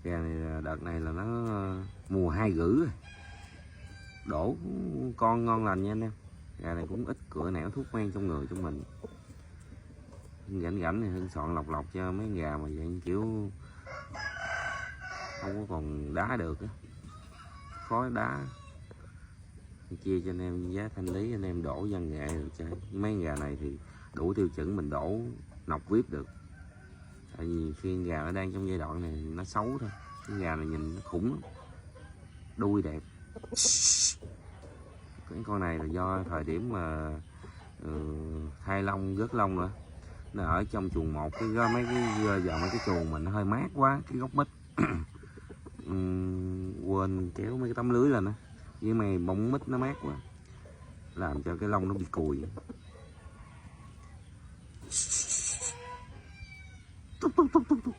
Gà này đợt này là nó mùa 2 gửi rồi. Đổ con ngon lành nha anh em. Gà này cũng ít cửa nẻo thuốc men trong người trong mình. Rảnh rảnh này Hưng soạn lọc lọc cho mấy gà mà vậy kiểu không có còn đá được á, khói đá, chia cho anh em giá thanh lý, anh em đổ văn nghệ rồi chơi. Mấy gà này thì đủ tiêu chuẩn mình đổ nọc vip được, tại vì khi gà nó đang trong giai đoạn này nó xấu thôi. Cái gà này nhìn nó khủng lắm, đuôi đẹp. Cái con này là do thời điểm mà thay lông rớt lông nữa, nó ở trong chuồng một cái mấy cái giờ mấy cái chuồng mình nó hơi mát quá, cái gốc mít quên kéo mấy cái tấm lưới lên á, với mày bông mít nó mát quá làm cho cái lông nó bị cùi. Túc, túc, túc, túc, túc.